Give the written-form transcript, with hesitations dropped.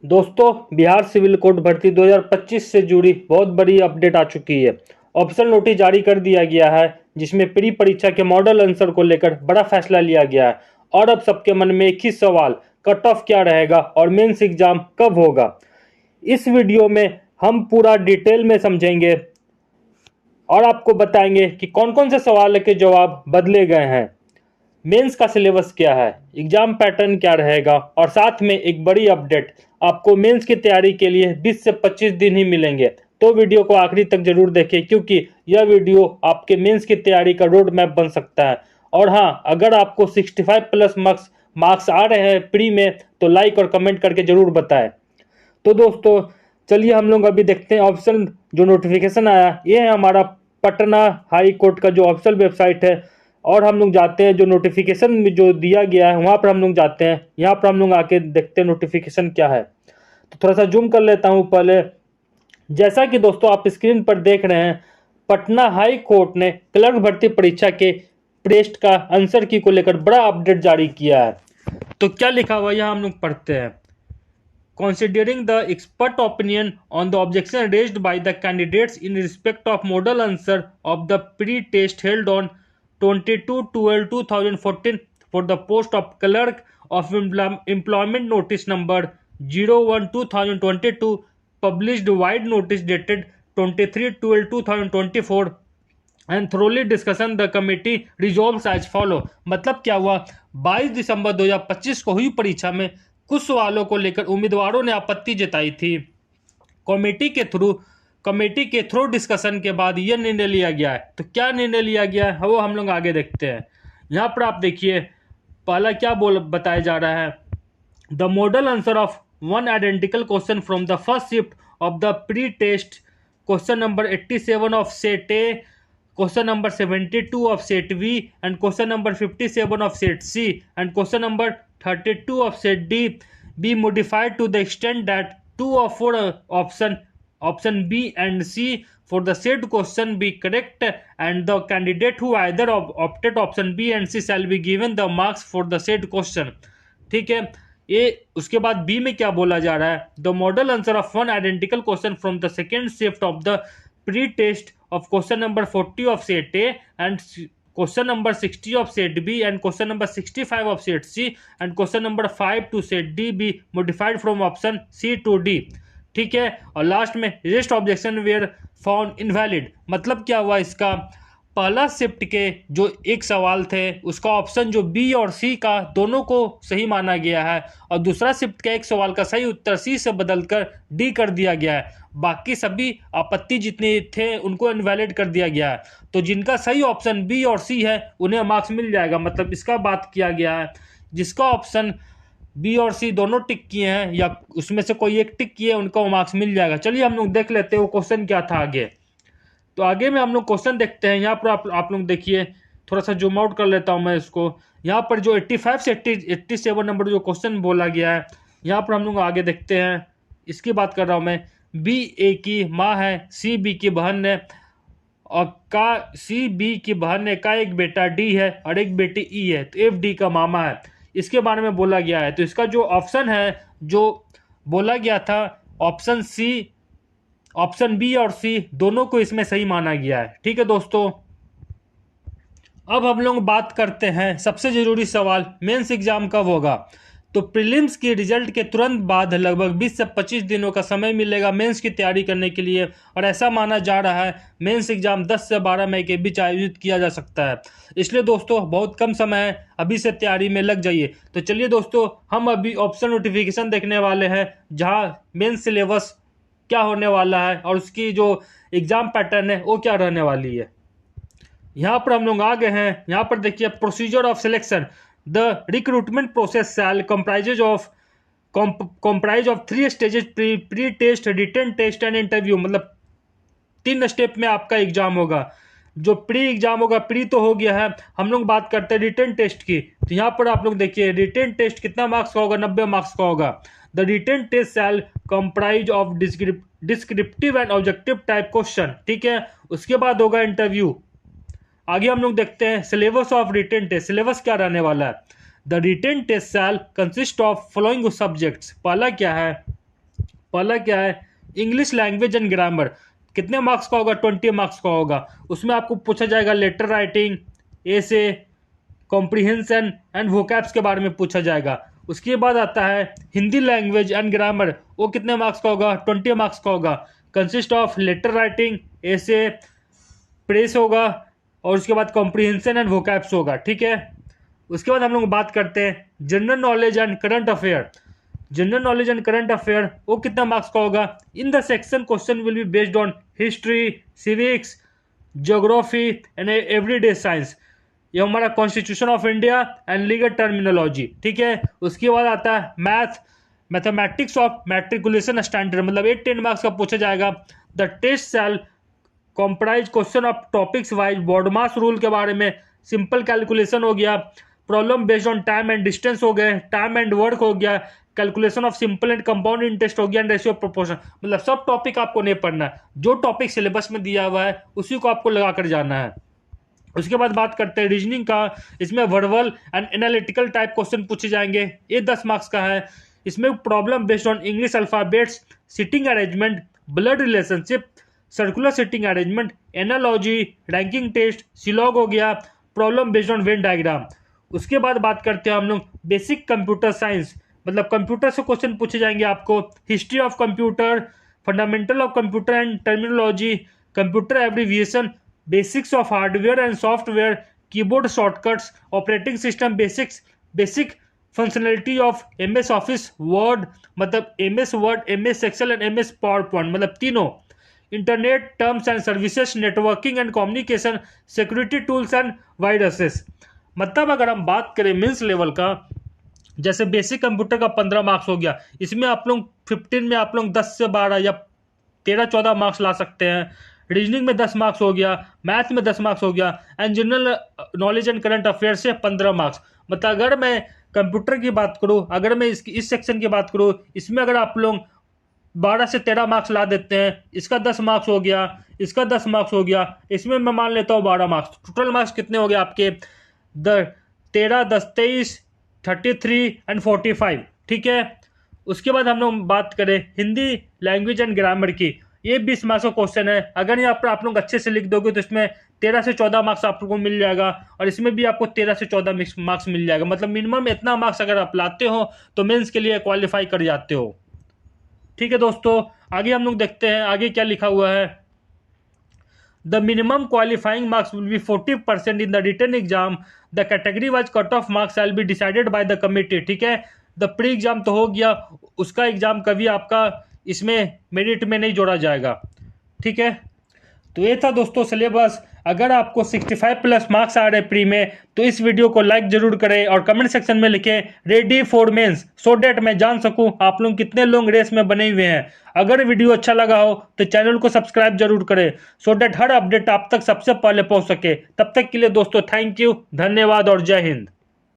दोस्तों, Bihar civil court भर्ती 2025 से जुड़ी बहुत बड़ी अपडेट आ चुकी है। ऑप्शनल नोटिस जारी कर दिया गया है, जिसमें प्री परीक्षा के मॉडल आंसर को लेकर बड़ा फैसला लिया गया है। और अब सबके मन में एक ही सवाल, कट ऑफ क्या रहेगा और मेंस एग्जाम कब होगा। इस वीडियो में हम पूरा डिटेल में समझेंगे और आपको बताएंगे कि कौन कौन से सवाल के जवाब बदले गए हैं, मेंस का सिलेबस क्या है, एग्जाम पैटर्न क्या रहेगा, और साथ में एक बड़ी अपडेट, आपको मेंस की तैयारी के लिए 20 से 25 दिन ही मिलेंगे। तो वीडियो को आखिरी तक जरूर देखें, क्योंकि यह वीडियो आपके मेंस की तैयारी का रोड मैप बन सकता है। और हाँ, अगर आपको 65 प्लस मार्क्स आ रहे हैं प्री में, तो लाइक और कमेंट करके जरूर बताएं। तो दोस्तों, चलिए हम लोग अभी देखते हैं ऑप्शन जो नोटिफिकेशन आया। ये है हमारा पटना हाई कोर्ट का जो ऑफिशियल वेबसाइट है, और हम लोग जाते हैं जो नोटिफिकेशन में जो दिया गया है वहाँ पर हम लोग जाते हैं। यहाँ पर हम लोग आके देखते हैं नोटिफिकेशन क्या है। तो थोड़ा सा जूम कर लेता हूँ पहले। जैसा कि दोस्तों आप स्क्रीन पर देख रहे हैं, पटना हाई कोर्ट ने क्लर्क भर्ती परीक्षा के टेस्ट का आंसर की को लेकर बड़ा अपडेट जारी किया है। तो क्या लिखा हुआ यह हम लोग पढ़ते हैं। Considering the expert opinion on the objection raised by the candidates in respect of model answer of the pre-test held on 22/12/2014 for the post of clerk of employment notice number 01/2022, published wide notice dated 23/12/2024, and thoroughly discussion, the committee resolves as follow। मतलब क्या हुआ, 22 दिसंबर 2025 को हुई परीक्षा में कुछ सवालों को लेकर उम्मीदवारों ने आपत्ति जताई थी। कमेटी के थ्रू डिस्कशन के बाद यह निर्णय लिया गया है। तो क्या निर्णय लिया गया है वो हम लोग आगे देखते हैं। यहाँ पर आप देखिए, पहला क्या बताया जा रहा है। The model answer of one identical question from the first shift of the pre test, question number 87 of set A, question number 72 of set V, and question number 57 of set C, and question number 32 of set D be modified to the extent that 2 of 4 option B and C for the said question be correct, and the candidate who either opted option B and C shall be given the marks for the said question। ठीक है, ये उसके बाद B में क्या बोला जा रहा है। The model answer of one identical question from the second shift of the pre test of question number 40 of set A, and question number 60 of set B, and question number 65 of set C, and question number 5 to set D be modified from option C to D। ठीक है, और last में rest objection were found invalid. मतलब क्या हुआ, इसका पहला shift के जो एक सवाल थे उसका ऑप्शन जो बी और सी का दोनों को सही माना गया है, और दूसरा शिफ्ट का एक सवाल का सही उत्तर सी से बदलकर डी कर दिया गया है। बाकी सभी आपत्ति जितने थे उनको इनवैलिड कर दिया गया है। तो जिनका सही ऑप्शन बी और सी है उन्हें मार्क्स मिल जाएगा। मतलब इसका बात किया गया है, जिसका ऑप्शन बी और सी दोनों टिक किए हैं या उसमें से कोई एक टिक किए, उनको मार्क्स मिल जाएगा। चलिए हम लोग देख लेते हैं वो क्वेश्चन क्या था आगे। तो आगे में हम लोग क्वेश्चन देखते हैं। यहाँ पर आप लोग देखिए, थोड़ा सा जूम आउट कर लेता हूँ मैं इसको। यहाँ पर जो 85 से 87 नंबर जो क्वेश्चन बोला गया है, यहाँ पर हम लोग आगे देखते हैं। इसकी बात कर रहा हूँ मैं। बी ए की माँ है, सी बी की बहन है, और सी बी की बहन है, का एक बेटा डी है और एक बेटी ई है, तो एफ डी का मामा है। इसके बारे में बोला गया है। तो इसका जो ऑप्शन है जो बोला गया था, ऑप्शन सी, ऑप्शन बी और सी दोनों को इसमें सही माना गया है। ठीक है दोस्तों, अब हम लोग बात करते हैं सबसे जरूरी सवाल, मेंस एग्जाम कब होगा। तो प्रीलिम्स के रिजल्ट के तुरंत बाद लगभग 20 से 25 दिनों का समय मिलेगा मेंस की तैयारी करने के लिए, और ऐसा माना जा रहा है मेंस एग्जाम 10 से 12 मई के बीच आयोजित किया जा सकता है। इसलिए दोस्तों बहुत कम समय है, अभी से तैयारी में लग जाइए। तो चलिए दोस्तों, हम अभी ऑप्शन नोटिफिकेशन देखने वाले हैं, जहाँ मेंस सिलेबस क्या होने वाला है और उसकी जो एग्जाम पैटर्न है वो क्या रहने वाली है। यहाँ पर हम लोग आ गए हैं। यहाँ पर देखिए, procedure of selection, the recruitment process shall comprise of 3 stages, pre test, written test and interview. मतलब 3 स्टेप में आपका एग्जाम होगा। जो प्री एग्जाम होगा, प्री तो हो गया है, हम लोग बात करते हैं रिटन टेस्ट की। तो यहाँ पर आप लोग देखिए, रिटन टेस्ट कितना मार्क्स का होगा, 90 मार्क्स का होगा। The written test shall comprise of descriptive and objective type question. ठीक है, उसके बाद होगा इंटरव्यू। आगे हम लोग देखते हैं syllabus of written test. Syllabus क्या रहने वाला है। The written test shall consist of following subjects. पहला क्या है, पहला क्या है, इंग्लिश लैंग्वेज एंड ग्रामर, कितने मार्क्स का होगा, 20 मार्क्स का होगा। उसमें आपको पूछा जाएगा letter writing, essay, comprehension and vocabs के बारे में पूछा जाएगा। उसके बाद आता है हिंदी लैंग्वेज एंड ग्रामर, वो कितने मार्क्स का होगा, 20 मार्क्स का होगा। Consist of letter writing, essay, press होगा, और उसके बाद कॉम्प्रिहेंशन एंड वोकैब्स होगा, ठीक है। उसके बाद हम लोग बात करते हैं general knowledge and current affair. General knowledge and current affair वो कितना मार्क्स का होगा। In the section question will be based on history, civics, geography and everyday science. ये हमारा constitution of India and legal terminology, ठीक है। उसके बाद आता है मैथमेटिक्स ऑफ मैट्रिकुलेशन स्टैंडर्ड, मतलब 8-10 मार्क्स का पूछा जाएगा। The test shall comprise question of topics wise, BODMAS rule के बारे में, सिंपल कैलकुलेशन हो गया, problem based on time and distance हो गए, टाइम एंड वर्क हो गया, calculation of simple and compound interest हो गया, एंड रेशियो प्रोपोर्शन। मतलब सब टॉपिक आपको नहीं पढ़ना है, जो टॉपिक सिलेबस में दिया हुआ है उसी को आपको लगा कर जाना है। उसके बाद बात करते हैं रीजनिंग का। इसमें verbal and analytical type question पूछे जाएंगे, ये 10 मार्क्स का है। इसमें problem based on English alphabets, sitting arrangement, blood relationship, circular sitting arrangement, analogy, ranking test, syllogism हो गया, problem based on Venn diagram. उसके बाद बात करते हैं हम लोग बेसिक कंप्यूटर साइंस, मतलब कंप्यूटर से क्वेश्चन पूछे जाएंगे आपको। History of computer, fundamental of computer and terminology, computer abbreviation, basics of hardware and software, keyboard shortcuts, operating system basics, basic functionality of MS Office Word, मतलब MS Word, MS Excel and MS PowerPoint, मतलब तीनों, internet terms and services, networking and communication, security tools and viruses. मतलब अगर हम बात करें means level का, जैसे बेसिक कंप्यूटर का 15 मार्क्स हो गया, इसमें आप लोग 15 में आप लोग 10 से 12 या 13-14 मार्क्स ला सकते हैं। रीजनिंग में 10 मार्क्स हो गया, मैथ में 10 मार्क्स हो गया, and general knowledge and current affair से 15 मार्क्स। मतलब अगर मैं कंप्यूटर की बात करूं, अगर मैं इस सेक्शन की बात करूं, इसमें अगर आप लोग 12 से 13 मार्क्स ला देते हैं, इसका 10 मार्क्स हो गया, इसका 10 मार्क्स हो गया, इसमें मैं मान लेता हूँ 12 मार्क्स। टोटल मार्क्स कितने हो गए आपके, 13, 10, 23, 33 एंड 45, ठीक है। उसके बाद हम लोग बात करें हिंदी लैंग्वेज एंड ग्रामर की, ये 20 मार्क्स का क्वेश्चन है। अगर यहाँ पर आप लोग अच्छे से लिख दोगे तो इसमें 13 से 14 मार्क्स आप लोग को मिल जाएगा, और इसमें भी आपको 13 से 14 मार्क्स मिल जाएगा। मतलब मिनिमम इतना मार्क्स अगर आप लाते हो तो मेंस के लिए क्वालिफाई कर जाते हो, ठीक है दोस्तों। आगे हम लोग देखते हैं आगे क्या लिखा हुआ है। The minimum qualifying marks will be 40% in the written exam, the category wise cut off marks will be decided by the committee, ठीक है। द प्री एग्जाम तो हो गया, उसका एग्जाम कभी आपका इसमें मेरिट में नहीं जोड़ा जाएगा, ठीक है। तो ये था दोस्तों सिलेबस। अगर आपको 65 प्लस मार्क्स आ रहे प्री में तो इस वीडियो को लाइक जरूर करें और कमेंट सेक्शन में लिखें ready for mains, so that मैं जान सकूं आप लोग कितने लोग रेस में बने हुए हैं। अगर वीडियो अच्छा लगा हो तो चैनल को सब्सक्राइब जरूर करें, सो डेट हर अपडेट आप तक सबसे पहले पहुंच सके। तब तक के लिए दोस्तों थैंक यू, धन्यवाद और जय हिंद।